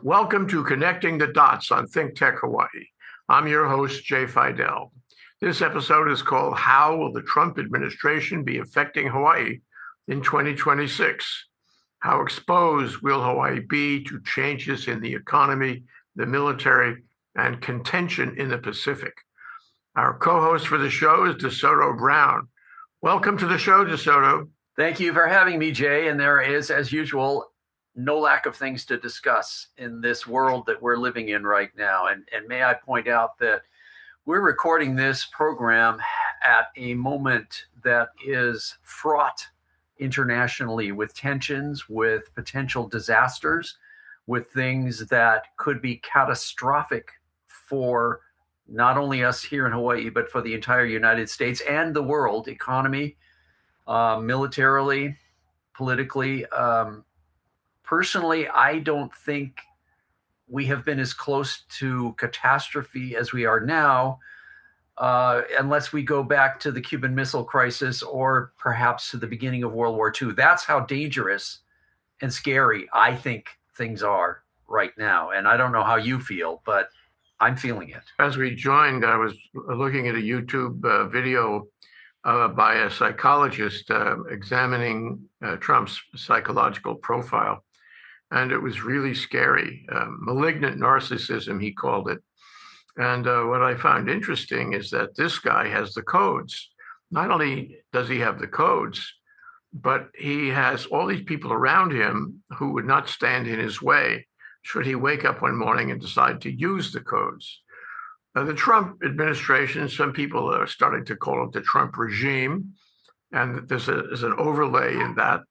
Welcome to Connecting the Dots on ThinkTech Hawaii. I'm your host, Jay Fidell. This episode is called How Will the Trump Administration Be Affecting Hawaii in 2026? How exposed will Hawaii be to changes in the economy, the military, and contention in the Pacific? Our co-host for the show is DeSoto Brown. Welcome to the show, DeSoto. Thank you for having me, Jay. And there is, as usual, no lack of things to discuss in this world that we're living in right now. And may I point out that we're recording this program at a moment that is fraught internationally with tensions, with potential disasters, with things that could be catastrophic for not only us here in Hawaii, but for the entire United States and the world economy, militarily, politically. Personally, I don't think we have been as close to catastrophe as we are now, unless we go back to the Cuban Missile Crisis or perhaps to the beginning of World War II. That's how dangerous and scary I think things are right now. And I don't know how you feel, but I'm feeling it. As we joined, I was looking at a YouTube video by a psychologist examining Trump's psychological profile. And it was really scary. Malignant narcissism, he called it. And what I found interesting is that this guy has the codes. Not only does he have the codes, but he has all these people around him who would not stand in his way should he wake up one morning and decide to use the codes. The Trump administration, some people are starting to call it the Trump regime, and there's an overlay in that,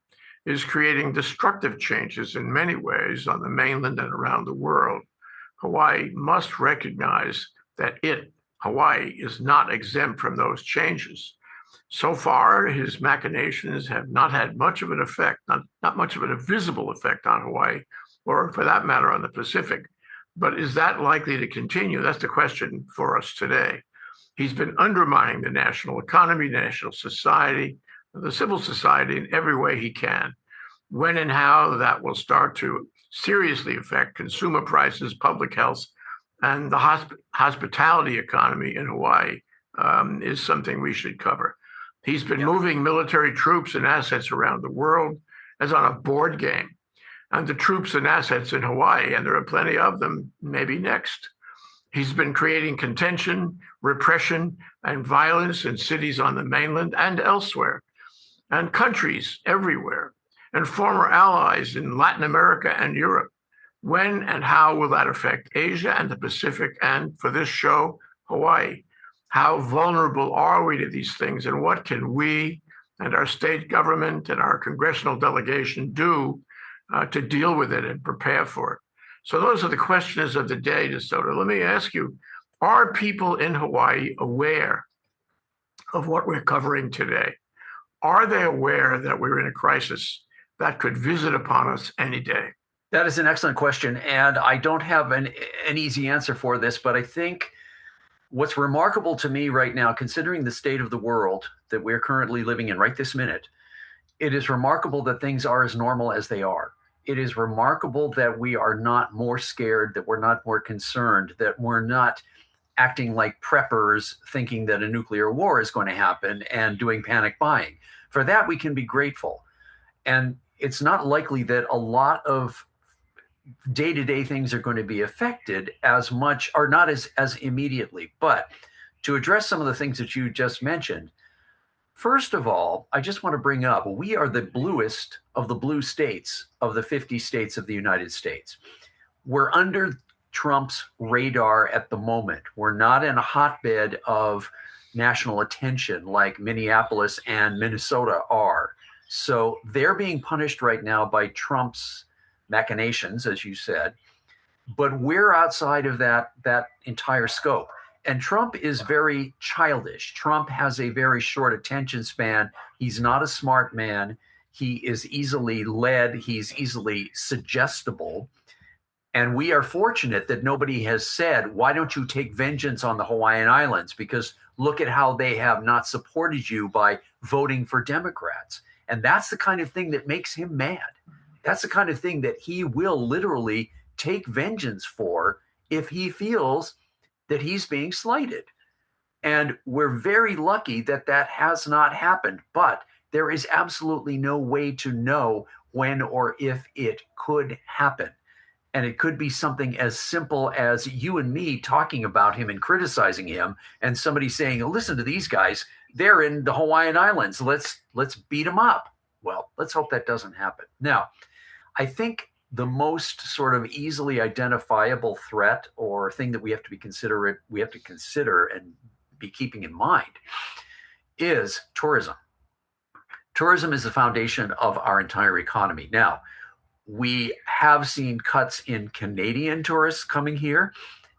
is creating destructive changes in many ways on the mainland and around the world. Hawaii must recognize that Hawaii, is not exempt from those changes. So far, his machinations have not had much of an effect, not much of a visible effect on Hawaii, or for that matter, on the Pacific. But is that likely to continue? That's the question for us today. He's been undermining the national economy, national society, the civil society in every way he can. When and how that will start to seriously affect consumer prices, public health, and the hospitality economy in Hawaii is something we should cover. He's been moving military troops and assets around the world as on a board game. And the troops and assets in Hawaii, and there are plenty of them, maybe next. He's been creating contention, repression, and violence in cities on the mainland and elsewhere, and countries everywhere, and former allies in Latin America and Europe. When and how will that affect Asia and the Pacific, and for this show, Hawaii? How vulnerable are we to these things, and what can we and our state government and our congressional delegation do to deal with it and prepare for it? So those are the questions of the day, DeSoto. Let me ask you, are people in Hawaii aware of what we're covering today? Are they aware that we're in a crisis that could visit upon us any day? That is an excellent question. And I don't have an easy answer for this, but I think what's remarkable to me right now, considering the state of the world that we're currently living in right this minute, it is remarkable that things are as normal as they are. It is remarkable that we are not more scared, that we're not more concerned, that we're not acting like preppers thinking that a nuclear war is going to happen and doing panic buying. For that, we can be grateful. And it's not likely that a lot of day-to-day things are going to be affected as much, or not as immediately. But to address some of the things that you just mentioned, first of all, I just want to bring up, we are the bluest of the blue states of the 50 states of the United States. We're under Trump's radar at the moment. We're not in a hotbed of national attention like Minneapolis and Minnesota are. So they're being punished right now by Trump's machinations, as you said, but we're outside of that entire scope. And Trump is very childish. Trump has a very short attention span. He's not a smart man. He is easily led. He's easily suggestible. And we are fortunate that nobody has said, why don't you take vengeance on the Hawaiian Islands? Because look at how they have not supported you by voting for Democrats. And that's the kind of thing that makes him mad. That's the kind of thing that he will literally take vengeance for if he feels that he's being slighted. And we're very lucky that that has not happened, but there is absolutely no way to know when or if it could happen. And it could be something as simple as you and me talking about him and criticizing him, and somebody saying, listen to these guys, they're in the Hawaiian Islands, let's beat them up. Well, let's hope that doesn't happen. Now, I think the most sort of easily identifiable threat or thing that we have to consider and be keeping in mind is tourism. Tourism is the foundation of our entire economy. Now, we have seen cuts in Canadian tourists coming here,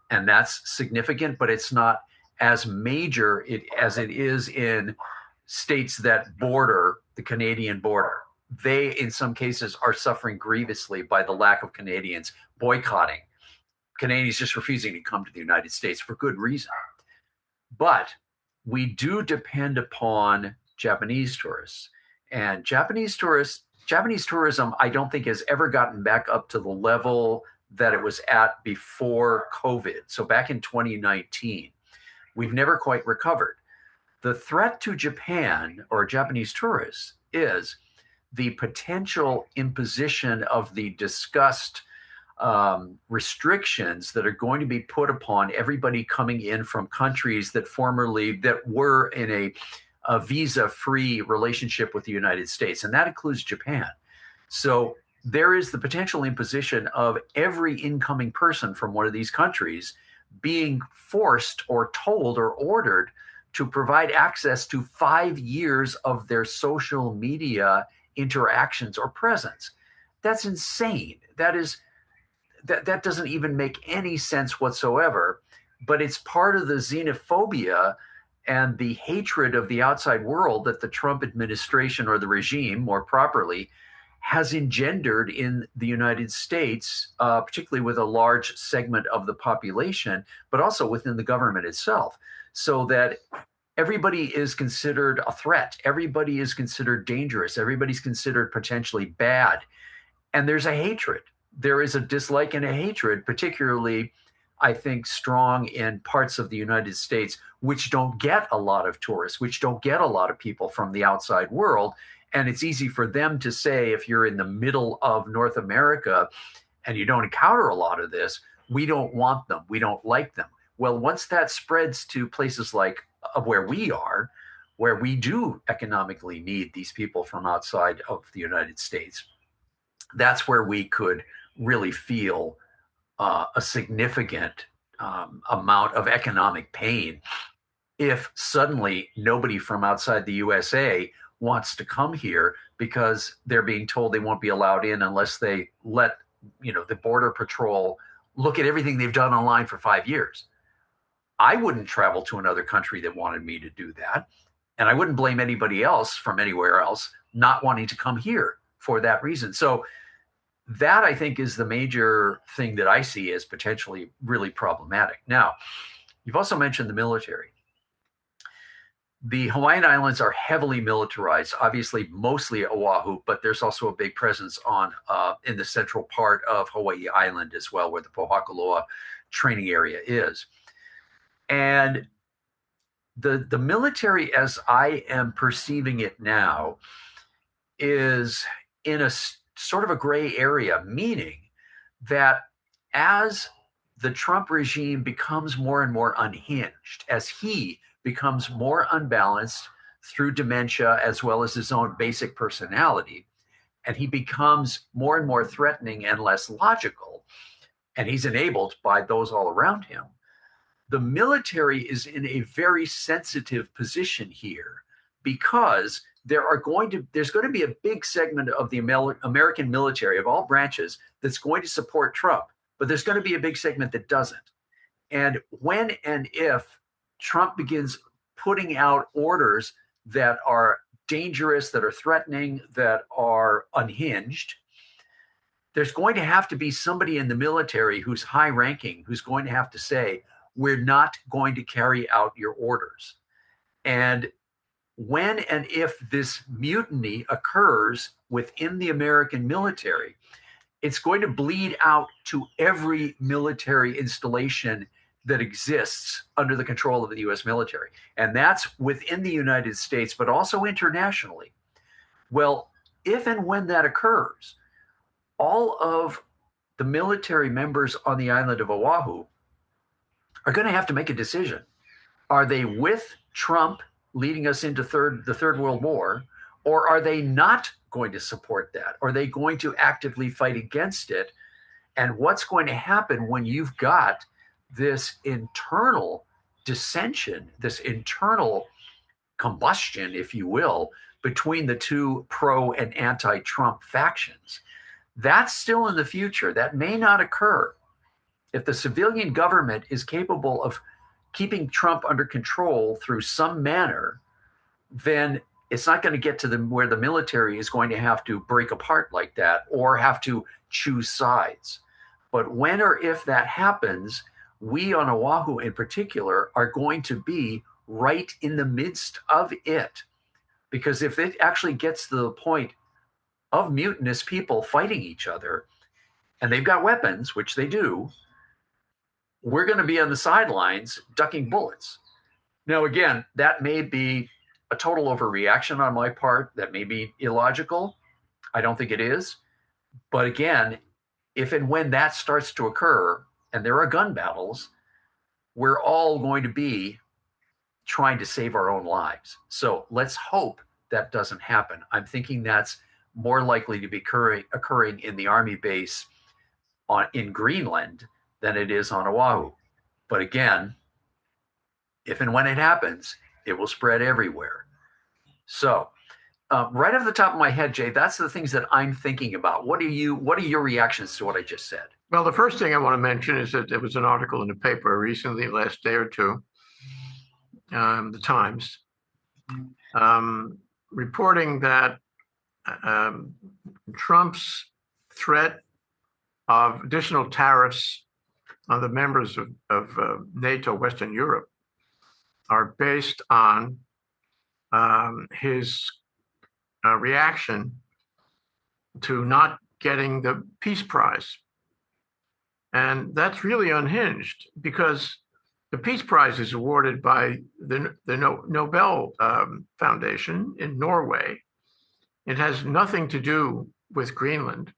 and that's significant, but it's not as major as it is in states that border the Canadian border. They, in some cases, are suffering grievously by the lack of Canadians boycotting. Canadians just refusing to come to the United States for good reason. But we do depend upon Japanese tourists. And Japanese tourism, I don't think has ever gotten back up to the level that it was at before COVID. So back in 2019, we've never quite recovered. The threat to Japan or Japanese tourists is the potential imposition of the discussed restrictions that are going to be put upon everybody coming in from countries that were in a visa-free relationship with the United States, and that includes Japan. So there is the potential imposition of every incoming person from one of these countries being forced or told or ordered to provide access to 5 years of their social media interactions or presence. That's insane. That doesn't even make any sense whatsoever, but it's part of the xenophobia and the hatred of the outside world that the Trump administration, or the regime more properly, has engendered in the United States, particularly with a large segment of the population, but also within the government itself, so that everybody is considered a threat. Everybody is considered dangerous. Everybody's considered potentially bad. And there's a hatred. There is a dislike and a hatred, particularly, I think, strong in parts of the United States, which don't get a lot of tourists, which don't get a lot of people from the outside world. And it's easy for them to say, if you're in the middle of North America and you don't encounter a lot of this, we don't want them, we don't like them. Well, once that spreads to places like where we are, where we do economically need these people from outside of the United States, that's where we could really feel a significant amount of economic pain if suddenly nobody from outside the USA wants to come here because they're being told they won't be allowed in unless they let the Border Patrol look at everything they've done online for 5 years. I wouldn't travel to another country that wanted me to do that. And I wouldn't blame anybody else from anywhere else not wanting to come here for that reason. So that, I think, is the major thing that I see as potentially really problematic. Now, you've also mentioned the military. The Hawaiian Islands are heavily militarized, obviously mostly Oahu, but there's also a big presence in the central part of Hawaii Island as well, where the Pohakaloa training area is. And the military, as I am perceiving it now, is in a sort of a gray area, meaning that as the Trump regime becomes more and more unhinged, as he becomes more unbalanced through dementia as well as his own basic personality, and he becomes more and more threatening and less logical, and he's enabled by those all around him, the military is in a very sensitive position here, because there's going to be a big segment of the American military of all branches that's going to support Trump, but there's going to be a big segment that doesn't. And when and if Trump begins putting out orders that are dangerous, that are threatening, that are unhinged, there's going to have to be somebody in the military who's high ranking, who's going to have to say, we're not going to carry out your orders. And when and if this mutiny occurs within the American military, it's going to bleed out to every military installation that exists under the control of the US military. And that's within the United States, but also internationally. Well, if and when that occurs, all of the military members on the island of Oahu are going to have to make a decision. Are they with Trump leading us into the Third World War, or are they not going to support that? Are they going to actively fight against it? And what's going to happen when you've got this internal dissension, this internal combustion, if you will, between the two pro and anti-Trump factions? That's still in the future. That may not occur. If the civilian government is capable of keeping Trump under control through some manner, then it's not going to get to where the military is going to have to break apart like that or have to choose sides. But when or if that happens, we on Oahu in particular are going to be right in the midst of it. Because if it actually gets to the point of mutinous people fighting each other, and they've got weapons, which they do, we're going to be on the sidelines ducking bullets. Now, again, that may be a total overreaction on my part. That may be illogical. I don't think it is. But again, if and when that starts to occur, and there are gun battles, we're all going to be trying to save our own lives. So let's hope that doesn't happen. I'm thinking that's more likely to be occurring in the Army base in Greenland than it is on Oahu. But again, if and when it happens, it will spread everywhere. So right off the top of my head, Jay, that's the things that I'm thinking about. What are your reactions to what I just said? Well, the first thing I want to mention is that there was an article in the paper recently, last day or two, the Times, reporting that Trump's threat of additional tariffs on the members of NATO, Western Europe, are based on his reaction to not getting the Peace Prize. And that's really unhinged, because the Peace Prize is awarded by the Nobel Foundation in Norway. It has nothing to do with Greenland.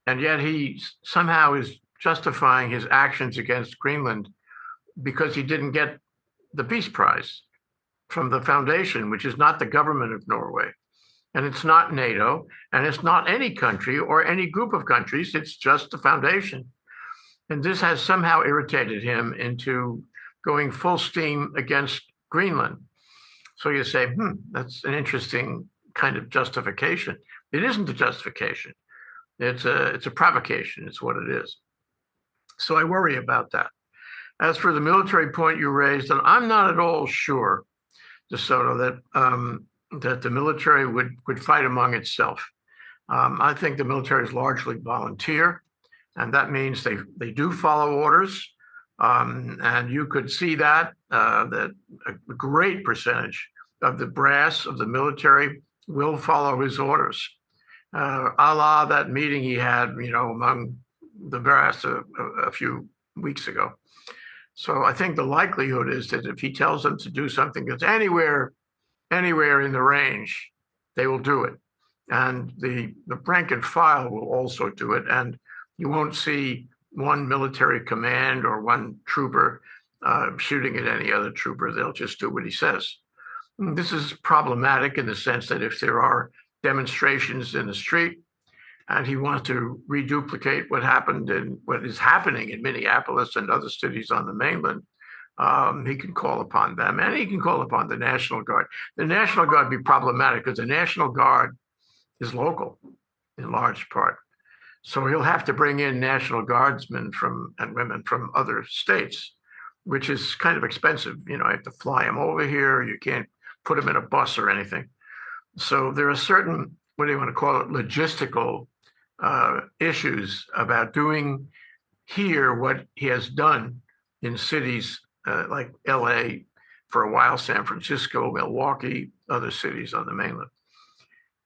And yet he somehow is justifying his actions against Greenland because he didn't get the Peace Prize from the foundation, which is not the government of Norway. And it's not NATO, and it's not any country or any group of countries. It's just the foundation. And this has somehow irritated him into going full steam against Greenland. So you say, that's an interesting kind of justification. It isn't a justification. It's a provocation. It's what it is. So I worry about that. As for the military point you raised, and I'm not at all sure, DeSoto, that the military would fight among itself. I think the military is largely volunteer, and that means they do follow orders. And you could see that a great percentage of the brass of the military will follow his orders. A la that meeting he had, among the brass a few weeks ago. So I think the likelihood is that if he tells them to do something that's anywhere in the range, they will do it. And the rank and file will also do it. And you won't see one military command or one trooper shooting at any other trooper. They'll just do what he says. And this is problematic in the sense that if there are demonstrations in the street and he wants to reduplicate what happened and what is happening in Minneapolis and other cities on the mainland, he can call upon them, and he can call upon the National Guard. The National Guard would be problematic because the National Guard is local in large part. So he'll have to bring in National Guardsmen and women from other states, which is kind of expensive. You have to fly them over here. You can't put them in a bus or anything. So there are certain, what do you want to call it, logistical issues about doing here what he has done in cities like LA, for a while, San Francisco, Milwaukee, other cities on the mainland.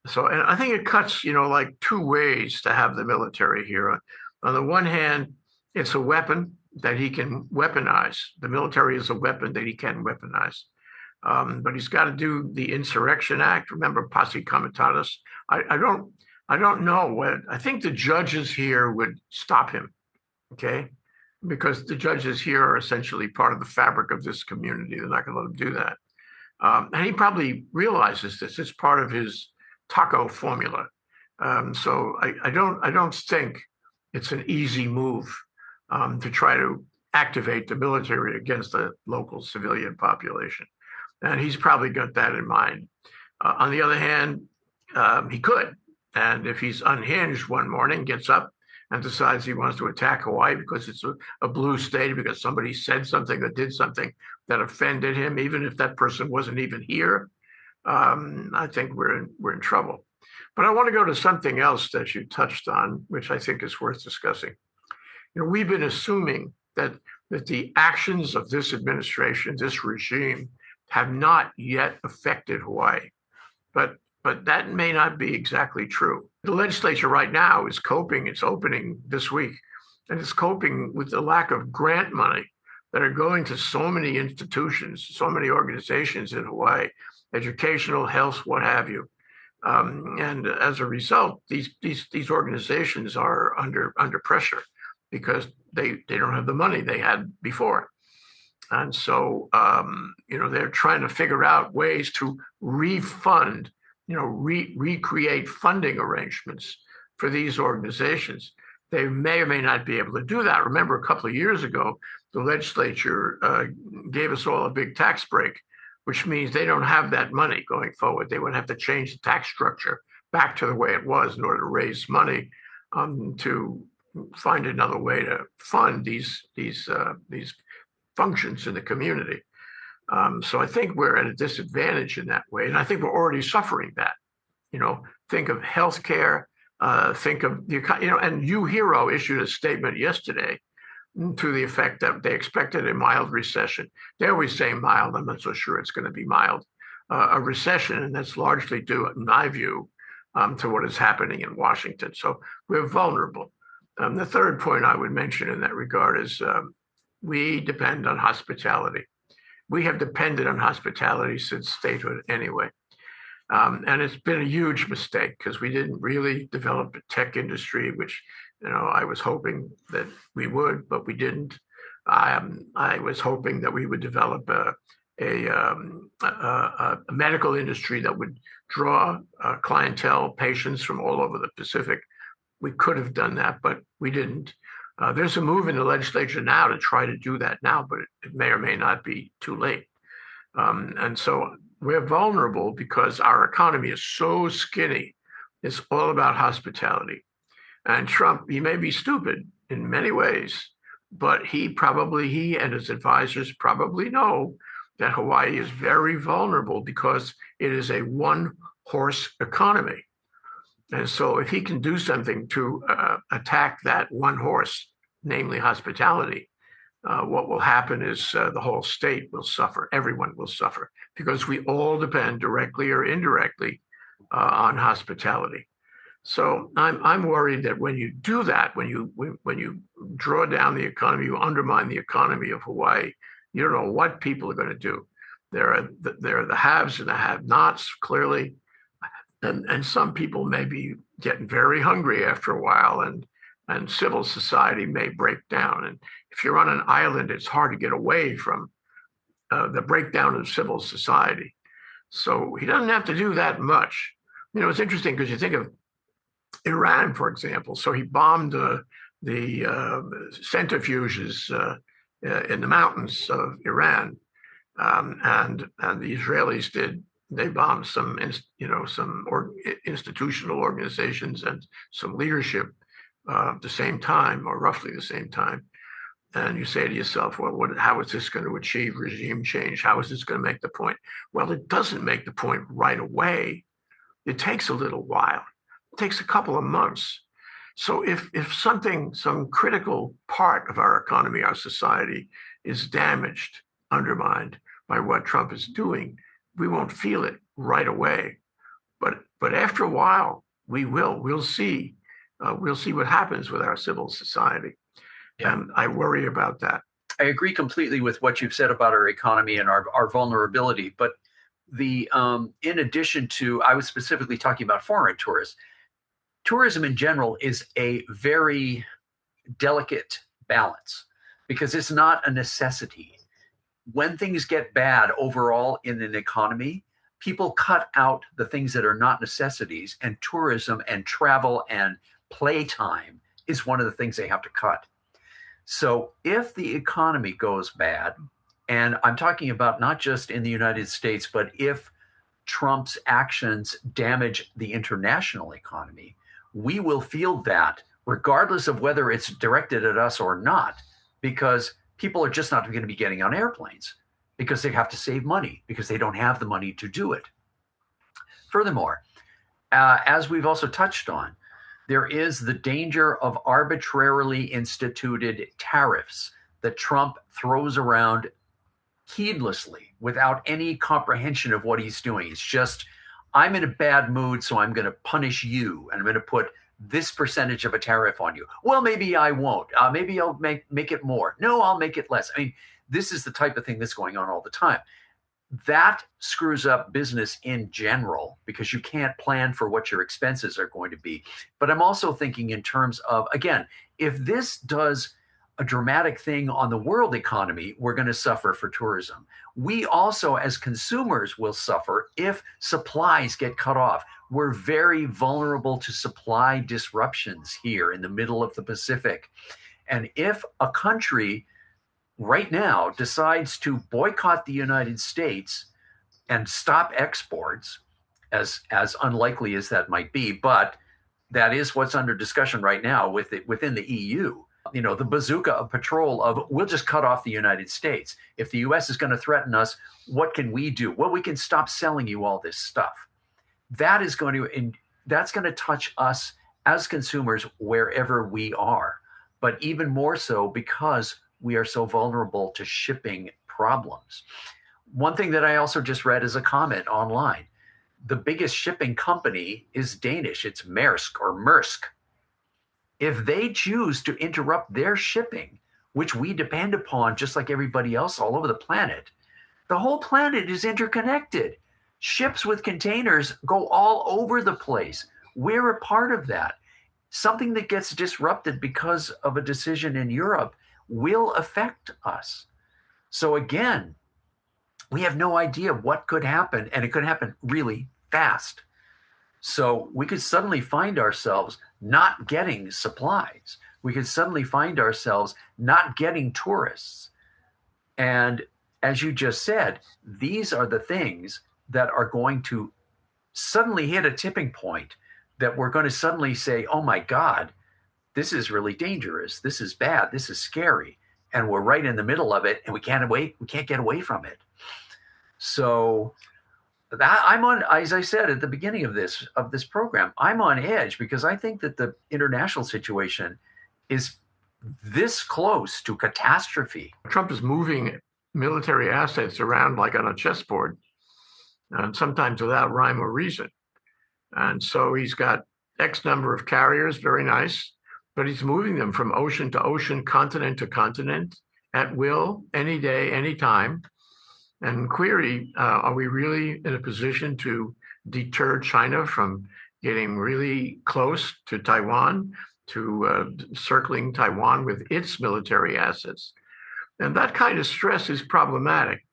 So, and I think it cuts, like two ways to have the military here. On the one hand, it's a weapon that he can weaponize. The military is a weapon that he can weaponize. But he's got to do the Insurrection Act. Remember, posse comitatus. I don't know what. I think the judges here would stop him. Okay, because the judges here are essentially part of the fabric of this community. They're not going to let him do that. And he probably realizes this. It's part of his taco formula. So I don't think it's an easy move to try to activate the military against the local civilian population. And he's probably got that in mind. On the other hand, he could. And if he's unhinged one morning, gets up and decides he wants to attack Hawaii because it's a blue state, because somebody said something or did something that offended him, even if that person wasn't even here, I think we're in trouble. But I want to go to something else that you touched on, which I think is worth discussing. We've been assuming that the actions of this administration, this regime, have not yet affected Hawaii. But that may not be exactly true. The legislature right now is coping, it's opening this week, and it's coping with the lack of grant money that are going to so many institutions, so many organizations in Hawaii, educational, health, what have you. And as a result, these organizations are under pressure because they don't have the money they had before. And so, they're trying to figure out ways to refund, recreate funding arrangements for these organizations. They may or may not be able to do that. Remember, a couple of years ago, the legislature gave us all a big tax break, which means they don't have that money going forward. They would have to change the tax structure back to the way it was in order to raise money to find another way to fund these functions in the community. So I think we're at a disadvantage in that way, and I think we're already suffering that. Think of healthcare. Think of and UHERO issued a statement yesterday to the effect that they expected a mild recession. They always say mild. I'm not so sure it's going to be mild. A recession, and that's largely due, in my view, to what is happening in Washington. So we're vulnerable. The third point I would mention in that regard is we depend on hospitality. We have depended on hospitality since statehood anyway. And it's been a huge mistake because we didn't really develop a tech industry, which, I was hoping that we would, but we didn't. I was hoping that we would develop a medical industry that would draw clientele, patients from all over the Pacific. We could have done that, but we didn't. There's a move in the legislature now to try to do that now, but it may or may not be too late. And so we're vulnerable because our economy is so skinny. It's all about hospitality. And Trump, he may be stupid in many ways, but he and his advisors probably know that Hawaii is very vulnerable because it is a one-horse economy. And so if he can do something to attack that one horse, namely hospitality, what will happen is the whole state will suffer. Everyone will suffer because we all depend directly or indirectly on hospitality. So I'm worried that when you do that, when you draw down the economy, you undermine the economy of Hawaii, you don't know what people are going to do. There are the haves and the have-nots, clearly. And some people may be getting very hungry after a while, and civil society may break down. And if you're on an island, it's hard to get away from the breakdown of civil society. So he doesn't have to do that much. It's interesting because you think of Iran, for example. So he bombed the centrifuges in the mountains of Iran, and the Israelis they bombed some institutional organizations and some leadership at the same time, or roughly the same time. And you say to yourself, well, how is this going to achieve regime change? How is this going to make the point? Well, it doesn't make the point right away. It takes a little while. It takes a couple of months. So if some critical part of our economy, our society, is damaged, undermined by what Trump is doing, we won't feel it right away. But after a while, we'll see what happens with our civil society. Yeah. And I worry about that. I agree completely with what you've said about our economy and our vulnerability. But in addition to, I was specifically talking about foreign tourists. Tourism in general is a very delicate balance because it's not a necessity. When things get bad overall in an economy, people cut out the things that are not necessities, and tourism and travel and playtime is one of the things they have to cut. So if the economy goes bad, and I'm talking about not just in the United States, but if Trump's actions damage the international economy, we will feel that regardless of whether it's directed at us or not, because people are just not going to be getting on airplanes because they have to save money because they don't have the money to do it. Furthermore, as we've also touched on, there is the danger of arbitrarily instituted tariffs that Trump throws around heedlessly without any comprehension of what he's doing. It's just, I'm in a bad mood, so I'm going to punish you, and I'm going to put this percentage of a tariff on you. Well, maybe I won't. Maybe I'll make it more. No, I'll make it less. I mean, this is the type of thing that's going on all the time. That screws up business in general because you can't plan for what your expenses are going to be. But I'm also thinking in terms of, again, if this does a dramatic thing on the world economy, we're going to suffer for tourism. We also, as consumers, will suffer if supplies get cut off. We're very vulnerable to supply disruptions here in the middle of the Pacific. And if a country right now decides to boycott the United States and stop exports, as unlikely as that might be, but that is what's under discussion right now within the EU. You know, the bazooka of patrol of, we'll just cut off the United States. If the US is going to threaten us, what can we do? Well, we can stop selling you all this stuff. That's going to touch us as consumers wherever we are, but even more so because we are so vulnerable to shipping problems. One thing that I also just read as a comment online, the biggest shipping company is Danish. It's Maersk or Maersk. If they choose to interrupt their shipping, which we depend upon just like everybody else all over the planet, the whole planet is interconnected. Ships with containers go all over the place. We're a part of that. Something that gets disrupted because of a decision in Europe will affect us. So again, we have no idea what could happen, and it could happen really fast. So we could suddenly find ourselves not getting supplies. We could suddenly find ourselves not getting tourists. And as you just said, these are the things that are going to suddenly hit a tipping point that we're going to suddenly say, oh my God, this is really dangerous. This is bad. This is scary. And we're right in the middle of it, and we can't get away from it. So that I'm on, as I said at the beginning of this program, I'm on edge because I think that the international situation is this close to catastrophe. Trump is moving military assets around like on a chessboard, and sometimes without rhyme or reason. And so he's got X number of carriers, very nice, but he's moving them from ocean to ocean, continent to continent, at will, any day, any time. And query, are we really in a position to deter China from getting really close to Taiwan, to circling Taiwan with its military assets? And that kind of stress is problematic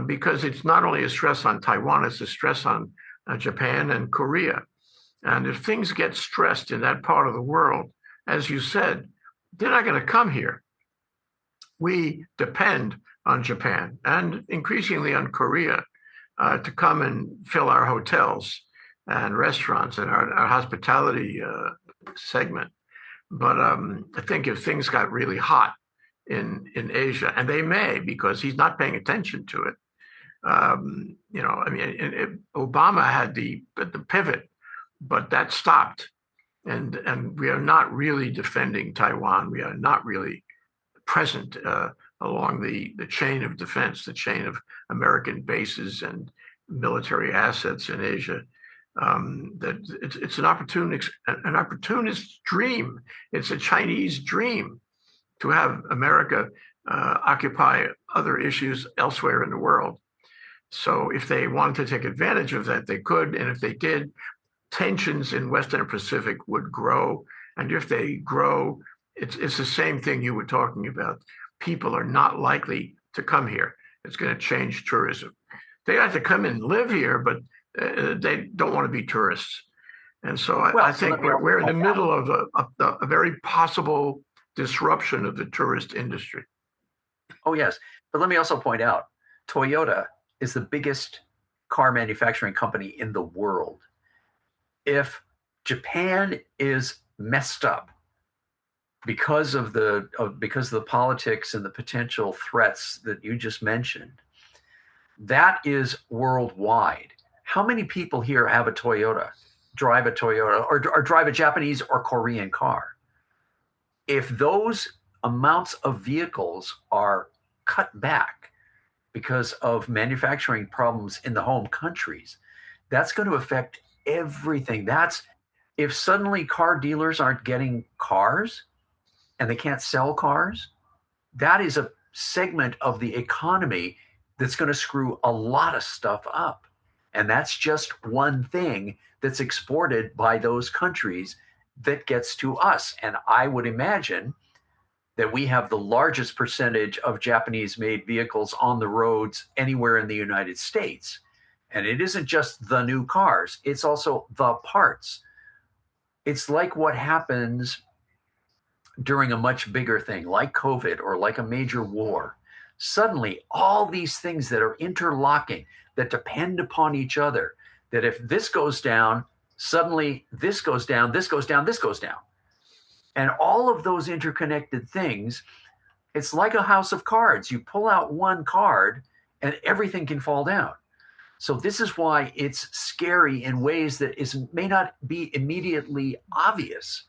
because it's not only a stress on Taiwan, it's a stress on Japan and Korea. And if things get stressed in that part of the world, as you said, they're not going to come here. We depend on Japan and increasingly on Korea to come and fill our hotels and restaurants and our hospitality segment. But I think if things got really hot in Asia, and they may, because he's not paying attention to it. Obama had the pivot, but that stopped. And we are not really defending Taiwan. We are not really present along the chain of defense, the chain of American bases and military assets in Asia. That it's an opportunist dream. It's a Chinese dream to have America occupy other issues elsewhere in the world. So if they wanted to take advantage of that, they could. And if they did, tensions in Western Pacific would grow. And if they grow, it's the same thing you were talking about. People are not likely to come here. It's going to change tourism. They have to come and live here, but they don't want to be tourists. And so I think we're in the middle of a very possible disruption of the tourist industry. Oh, yes. But let me also point out, Toyota is the biggest car manufacturing company in the world. If Japan is messed up because of the politics and the potential threats that you just mentioned, that is worldwide. How many people here have a Toyota, drive a Toyota, or drive a Japanese or Korean car? If those amounts of vehicles are cut back because of manufacturing problems in the home countries, that's going to affect everything. That's if suddenly car dealers aren't getting cars and they can't sell cars, that is a segment of the economy that's going to screw a lot of stuff up. And that's just one thing that's exported by those countries that gets to us. And I would imagine that we have the largest percentage of Japanese made vehicles on the roads anywhere in the United States. And it isn't just the new cars, it's also the parts. It's like what happens during a much bigger thing like COVID or like a major war. Suddenly, all these things that are interlocking, that depend upon each other, that if this goes down, suddenly this goes down, this goes down, this goes down. And all of those interconnected things, it's like a house of cards. You pull out one card and everything can fall down. So this is why it's scary in ways that may not be immediately obvious,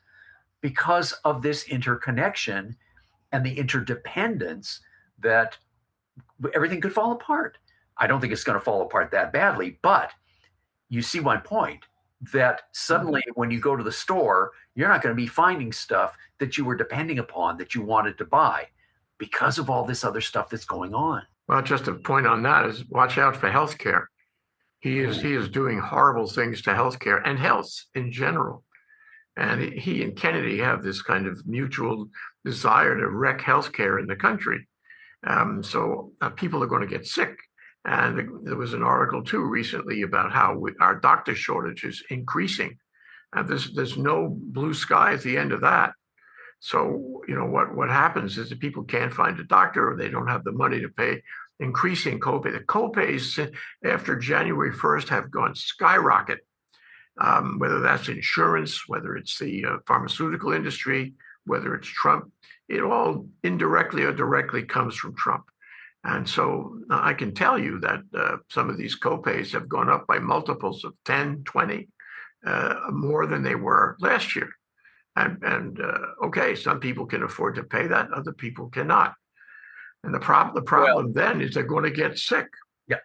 because of this interconnection and the interdependence that everything could fall apart. I don't think it's going to fall apart that badly, but you see my point, that suddenly when you go to the store, you're not going to be finding stuff that you were depending upon, that you wanted to buy, because of all this other stuff that's going on. Well, just a point on that is watch out for healthcare. He is doing horrible things to healthcare and health in general. And he and Kennedy have this kind of mutual desire to wreck healthcare in the country. So people are going to get sick. And there was an article too recently about how our doctor shortage is increasing. And there's no blue sky at the end of that. So, you know, what happens is that people can't find a doctor, or they don't have the money to pay increasing copay. The copays after January 1st have gone skyrocket. Whether that's insurance, whether it's the pharmaceutical industry, whether it's Trump, it all indirectly or directly comes from Trump. And so I can tell you that some of these copays have gone up by multiples of 10, 20, more than they were last year. And okay, some people can afford to pay that, other people cannot. And the problem then is they're going to get sick. Yeah.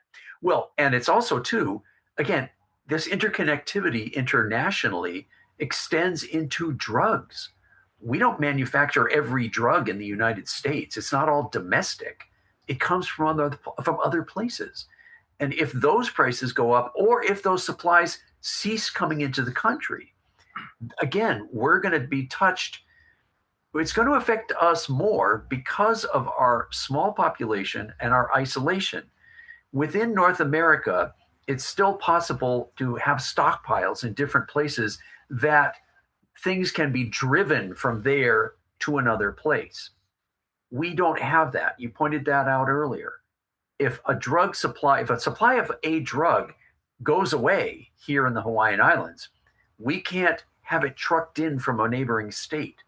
Well, and it's also too, again, this interconnectivity internationally extends into drugs. We don't manufacture every drug in the United States. It's not all domestic. It comes from other places. And if those prices go up, or if those supplies cease coming into the country, again, we're going to be touched. It's going to affect us more because of our small population and our isolation. Within North America, it's still possible to have stockpiles in different places that things can be driven from there to another place. We don't have that. You pointed that out earlier. If a supply of a drug goes away here in the Hawaiian Islands, we can't have it trucked in from a neighboring state.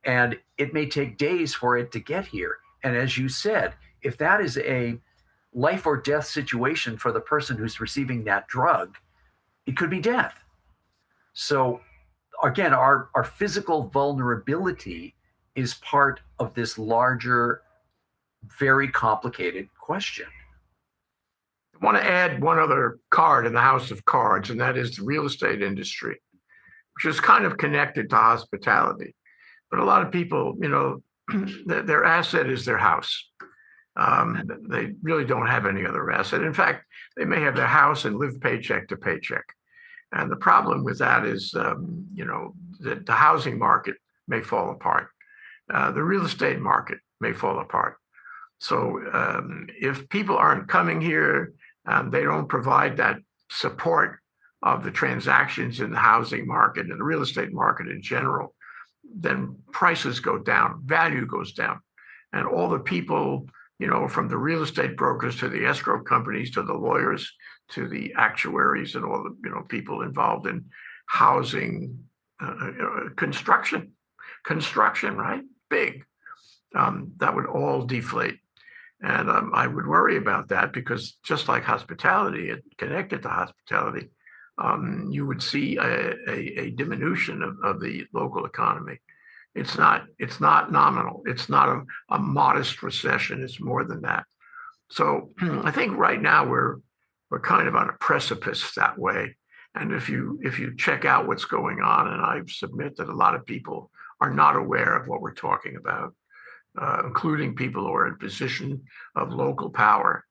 And it may take days for it to get here. And as you said, if that is a life or death situation for the person who's receiving that drug, it could be death. So again, our physical vulnerability is part of this larger, very complicated question. want to add one other card in the house of cards, and that is the real estate industry, which is kind of connected to hospitality. But a lot of people, their asset is their house. They really don't have any other asset. In fact, they may have their house and live paycheck to paycheck. And the problem with that is, that the housing market may fall apart. The real estate market may fall apart. So if people aren't coming here, they don't provide that support of the transactions in the housing market and the real estate market in general, then prices go down, value goes down. And all the people, from the real estate brokers to the escrow companies to the lawyers to the actuaries and all the people involved in housing, construction, right? Big. That would all deflate. And I would worry about that because just like hospitality, and connected to hospitality, you would see a diminution of the local economy. It's not nominal. It's not a modest recession. It's more than that. So I think right now we're kind of on a precipice that way. And if you check out what's going on, and I submit that a lot of people are not aware of what we're talking about, including people who are in a position of local power,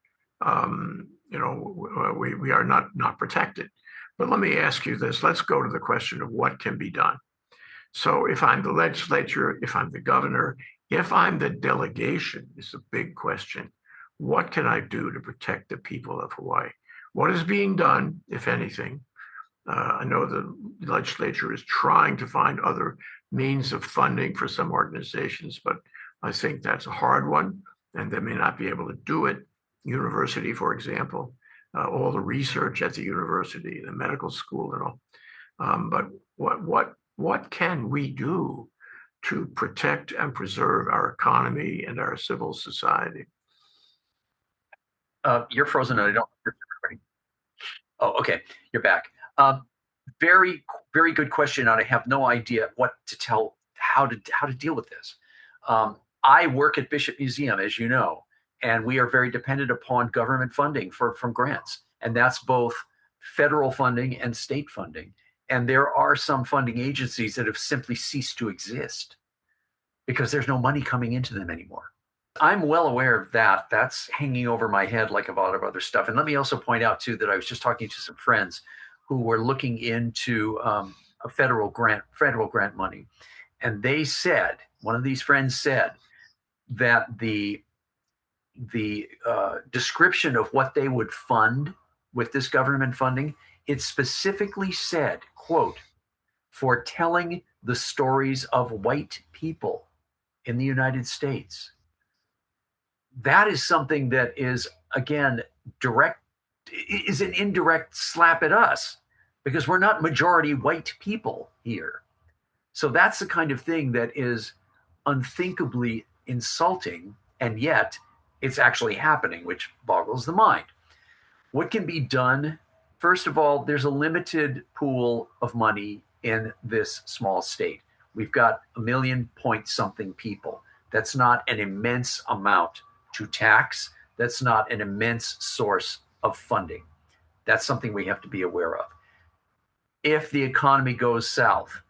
we are not protected. But let me ask you this. Let's go to the question of what can be done. So if I'm the legislature, if I'm the governor, if I'm the delegation, is a big question. What can I do to protect the people of Hawaii? What is being done, if anything? I know the legislature is trying to find other means of funding for some organizations, but I think that's a hard one, and they may not be able to do it. University, for example, all the research at the university, the medical school, and all. But what can we do to protect and preserve our economy and our civil society? You're frozen, and I don't. Oh, okay, you're back. Very, very good question, and I have no idea what to tell, how to deal with this. I work at Bishop Museum, as you know, and we are very dependent upon government funding from grants, and that's both federal funding and state funding. And there are some funding agencies that have simply ceased to exist because there's no money coming into them anymore. I'm well aware of that. That's hanging over my head like a lot of other stuff. And let me also point out, too, that I was just talking to some friends who were looking into a federal grant money. And they said, one of these friends said that the description of what they would fund with this government funding, it specifically said, quote, for telling the stories of white people in the United States. That is something that is, again, is an indirect slap at us because we're not majority white people here. So that's the kind of thing that is unthinkably insulting, and yet it's actually happening, which boggles the mind. What can be done? First of all, there's a limited pool of money in this small state. We've got 1 million point something people. That's not an immense amount to tax. That's not an immense source of funding. That's something we have to be aware of. If the economy goes south,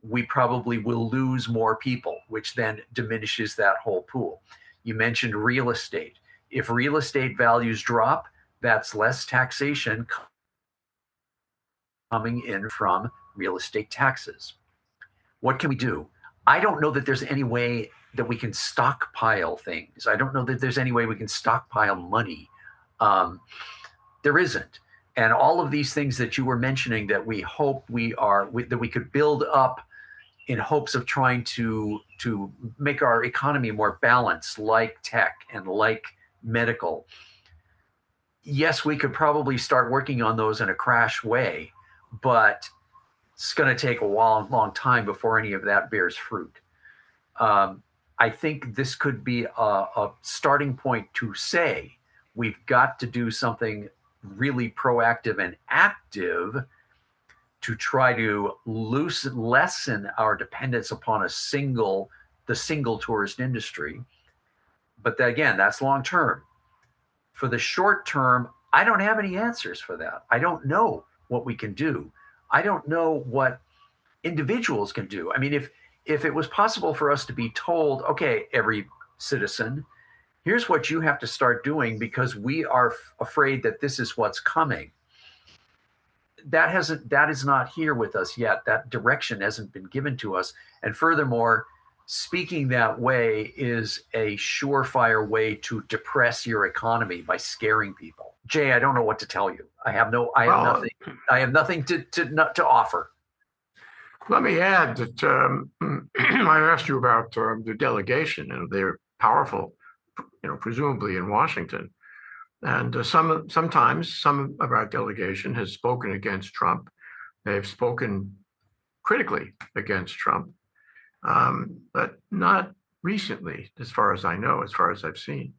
we probably will lose more people, which then diminishes that whole pool. You mentioned real estate. If real estate values drop, that's less taxation coming in from real estate taxes. What can we do? I don't know that there's any way that we can stockpile things. I don't know that there's any way we can stockpile money. There isn't. And all of these things that you were mentioning that we hope that we could build up in hopes of trying to make our economy more balanced, like tech and like medical. Yes, we could probably start working on those in a crash way, but it's going to take a long time before any of that bears fruit. I think this could be a starting point to say we've got to do something really proactive and active to try to lessen our dependence upon the single tourist industry. But again, that's long term. For the short term, I don't have any answers for that. I don't know what we can do. I don't know what individuals can do. I mean, if it was possible for us to be told, okay, every citizen, here's what you have to start doing because we are afraid that this is what's coming. That is not here with us yet. That direction hasn't been given to us. And furthermore, speaking that way is a surefire way to depress your economy by scaring people. Jay, I don't know what to tell you. I have nothing to offer. Let me add that I asked you about the delegation, and they're powerful, presumably in Washington. And sometimes some of our delegation has spoken against Trump. They've spoken critically against Trump, but not recently, as far as I know, as far as I've seen.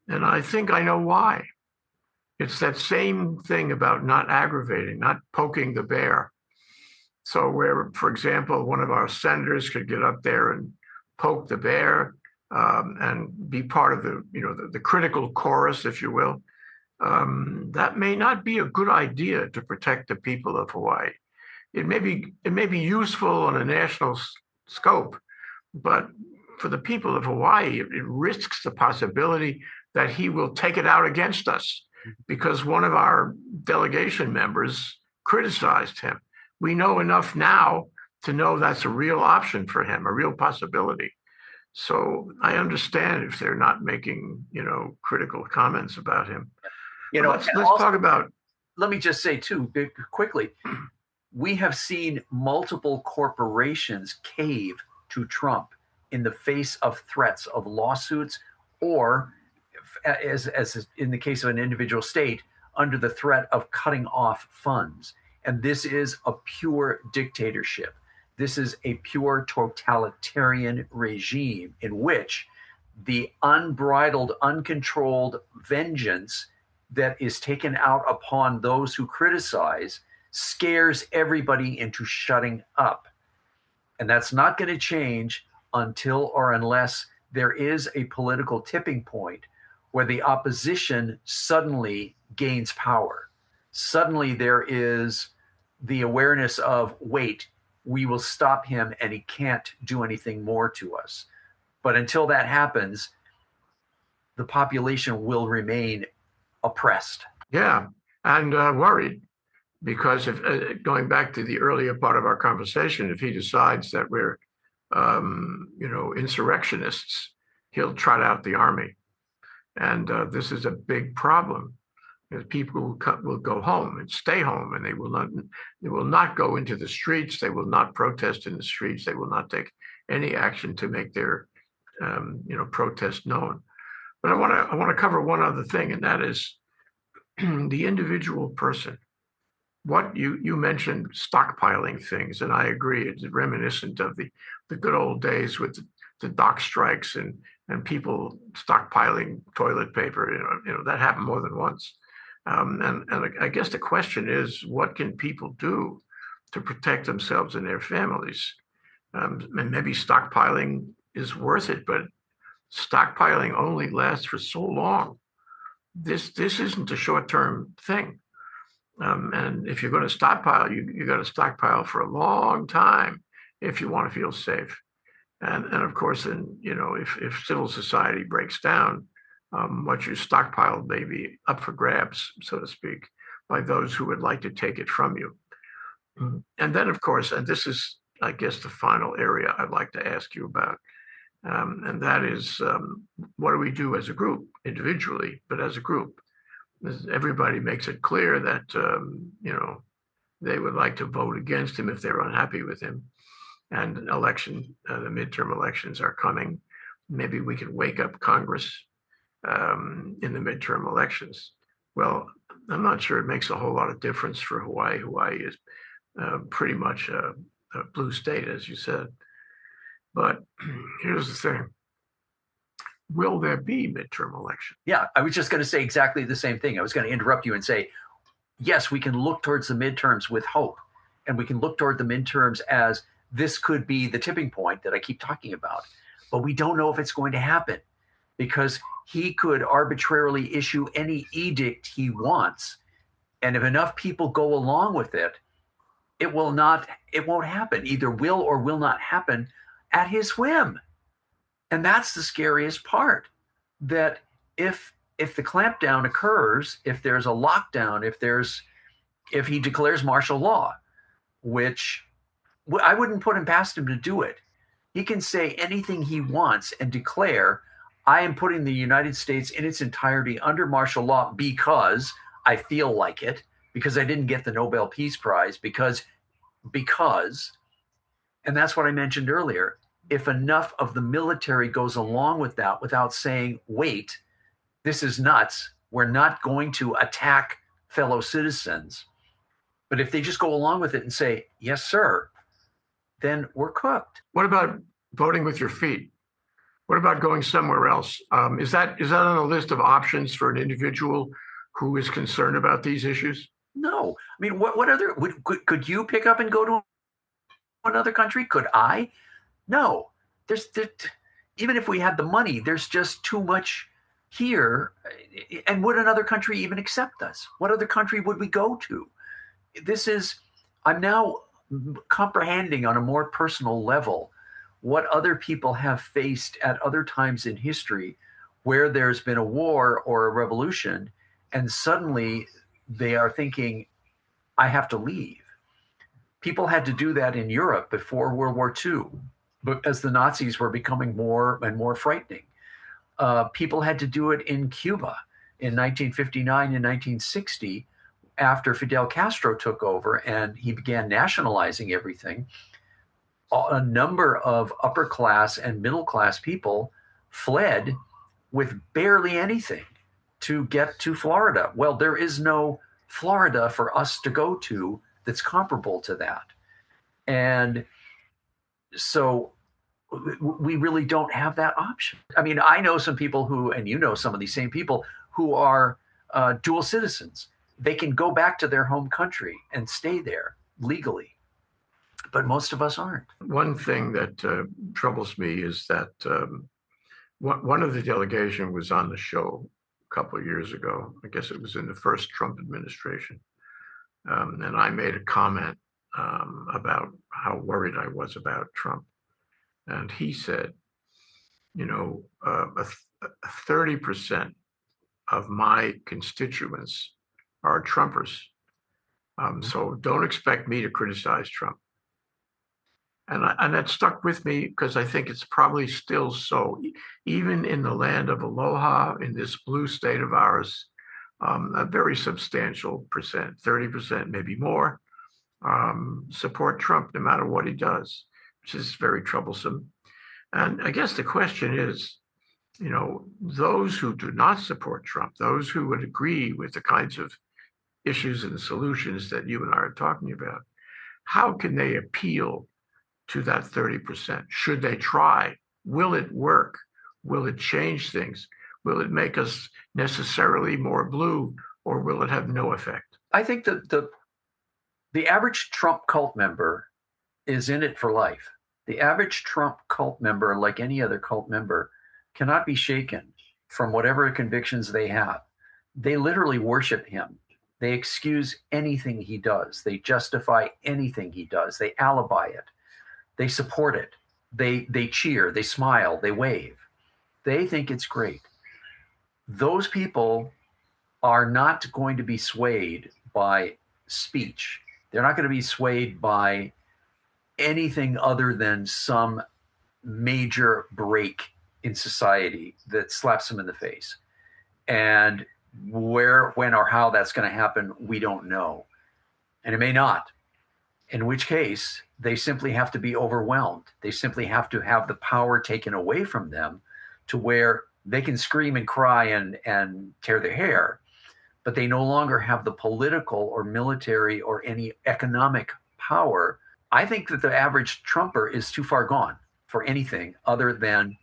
And I think I know why. It's that same thing about not aggravating, not poking the bear. So where, for example, one of our senators could get up there and poke the bear and be part of the critical chorus, if you will, that may not be a good idea to protect the people of Hawaii. It may be useful on a national scope, but for the people of Hawaii, it risks the possibility that he will take it out against us because one of our delegation members criticized him. We know enough now to know that's a real option for him, a real possibility. So I understand if they're not making, critical comments about him. Let's also talk about. Let me just say too, quickly, we have seen multiple corporations cave to Trump in the face of threats of lawsuits, or as in the case of an individual state, under the threat of cutting off funds. And this is a pure dictatorship. This is a pure totalitarian regime in which the unbridled, uncontrolled vengeance that is taken out upon those who criticize scares everybody into shutting up. And that's not going to change until or unless there is a political tipping point where the opposition suddenly gains power. Suddenly there is the awareness of, wait, we will stop him and he can't do anything more to us. But until that happens, the population will remain oppressed. Yeah, and worried, because if going back to the earlier part of our conversation, if he decides that we're, insurrectionists, he'll trot out the army. And this is a big problem. People will go home and stay home, and they will not go into the streets. They will not protest in the streets. They will not take any action to make their protest known. But I want to cover one other thing, and that is the individual person. What you mentioned, stockpiling things, and I agree. It's reminiscent of the good old days with the dock strikes and people stockpiling toilet paper. That happened more than once. And I guess the question is, what can people do to protect themselves and their families? And maybe stockpiling is worth it, but stockpiling only lasts for so long. This isn't a short-term thing. And if you're going to stockpile, you got to stockpile for a long time if you want to feel safe. And of course, then if civil society breaks down, what you stockpiled may be up for grabs, so to speak, by those who would like to take it from you. And then, of course, and this is, I guess, the final area I'd like to ask you about, and that is, what do we do as a group, individually, but as a group? Everybody makes it clear that, they would like to vote against him if they're unhappy with him. And the midterm elections are coming. Maybe we can wake up Congress in the midterm elections. Well, I'm not sure it makes a whole lot of difference for Hawaii. Hawaii is pretty much a blue state, as you said. But here's the thing. Will there be midterm elections? Yeah, I was just going to say exactly the same thing. I was going to interrupt you and say, yes, we can look towards the midterms with hope. And we can look toward the midterms as this could be the tipping point that I keep talking about. But we don't know if it's going to happen, because he could arbitrarily issue any edict he wants. And if enough people go along with it, it won't happen. Either will or will not happen at his whim. And that's the scariest part, that if the clampdown occurs, if there's a lockdown, if he declares martial law, which I wouldn't put him past him to do it. He can say anything he wants and declare, I am putting the United States in its entirety under martial law because I feel like it, because I didn't get the Nobel Peace Prize, because, and that's what I mentioned earlier. If enough of the military goes along with that without saying, wait, this is nuts, we're not going to attack fellow citizens. But if they just go along with it and say, yes, sir, then we're cooked. What about voting with your feet? What about going somewhere else? Is that on the list of options for an individual who is concerned about these issues? No. I mean, what other, could you pick up and go to another country? Could I? No. Even if we had the money, there's just too much here. And would another country even accept us? What other country would we go to? I'm now comprehending on a more personal level what other people have faced at other times in history where there's been a war or a revolution, and suddenly they are thinking, I have to leave. People had to do that in Europe before World War II, but as the Nazis were becoming more and more frightening. People had to do it in Cuba in 1959 and 1960 after Fidel Castro took over and he began nationalizing everything. A number of upper class and middle class people fled with barely anything to get to Florida. Well, there is no Florida for us to go to that's comparable to that. And so we really don't have that option. I mean, I know some people who, and you know some of these same people, who are dual citizens. They can go back to their home country and stay there legally. But most of us aren't. One thing that troubles me is that one of the delegation was on the show a couple of years ago. I guess it was in the first Trump administration. And I made a comment about how worried I was about Trump. And he said, 30% of my constituents are Trumpers. So don't expect me to criticize Trump. And that stuck with me because I think it's probably still so. Even in the land of aloha, in this blue state of ours, a very substantial percent, 30%, maybe more, support Trump no matter what he does, which is very troublesome. And I guess the question is, those who do not support Trump, those who would agree with the kinds of issues and solutions that you and I are talking about, how can they appeal to that 30%? Should they try? Will it work? Will it change things? Will it make us necessarily more blue, or will it have no effect? I think that the average Trump cult member is in it for life. The average Trump cult member, like any other cult member, cannot be shaken from whatever convictions they have. They literally worship him. They excuse anything he does. They justify anything he does. They alibi it. They support it. They cheer. They smile. They wave. They think it's great. Those people are not going to be swayed by speech. They're not going to be swayed by anything other than some major break in society that slaps them in the face. And where, when, or how that's going to happen, we don't know. And it may not. In which case, they simply have to be overwhelmed. They simply have to have the power taken away from them to where they can scream and cry and tear their hair, but they no longer have the political or military or any economic power. I think that the average Trumper is too far gone for anything other than,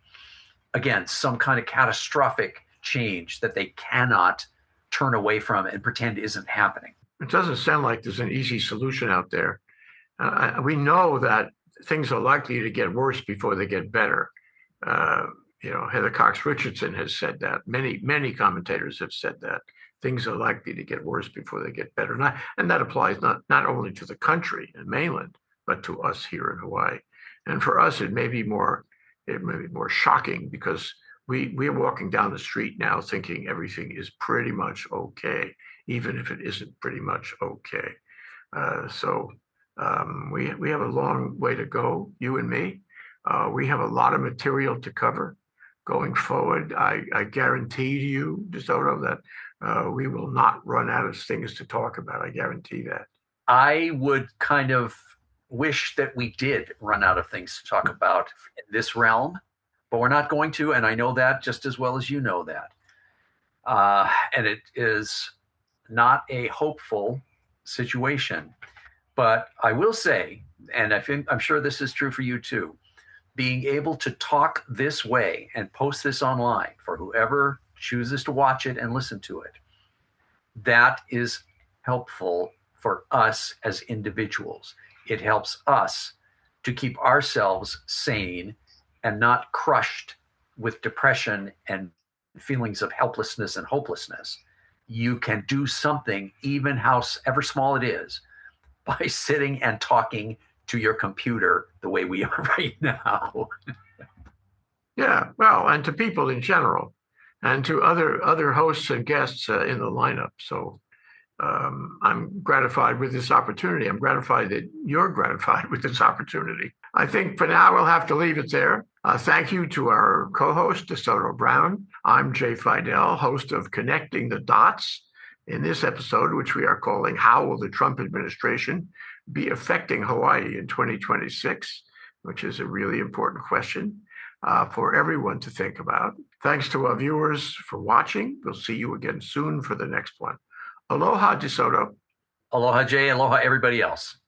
again, some kind of catastrophic change that they cannot turn away from and pretend isn't happening. It doesn't sound like there's an easy solution out there. We know that things are likely to get worse before they get better. Heather Cox Richardson has said that. Many commentators have said that things are likely to get worse before they get better. And that applies not only to the country and mainland, but to us here in Hawaii. And for us, it may be more shocking because we're walking down the street now thinking everything is pretty much okay, even if it isn't pretty much okay. We have a long way to go, you and me. We have a lot of material to cover going forward. I guarantee to you, DeSoto, that we will not run out of things to talk about. I guarantee that. I would kind of wish that we did run out of things to talk about in this realm, but we're not going to, and I know that just as well as you know that. And it is not a hopeful situation. But I will say, and I'm sure this is true for you too, being able to talk this way and post this online for whoever chooses to watch it and listen to it, that is helpful for us as individuals. It helps us to keep ourselves sane and not crushed with depression and feelings of helplessness and hopelessness. You can do something, even however small it is, by sitting and talking to your computer the way we are right now. Yeah, well, and to people in general, and to other hosts and guests in the lineup. So I'm gratified with this opportunity. I'm gratified that you're gratified with this opportunity. I think for now we'll have to leave it there. Thank you to our co-host, DeSoto Brown. I'm Jay Fidell, host of Connecting the Dots. In this episode, which we are calling How Will the Trump Administration Be Affecting Hawaii in 2026, which is a really important question for everyone to think about. Thanks to our viewers for watching. We'll see you again soon for the next one. Aloha, DeSoto. Aloha, Jay. Aloha, everybody else.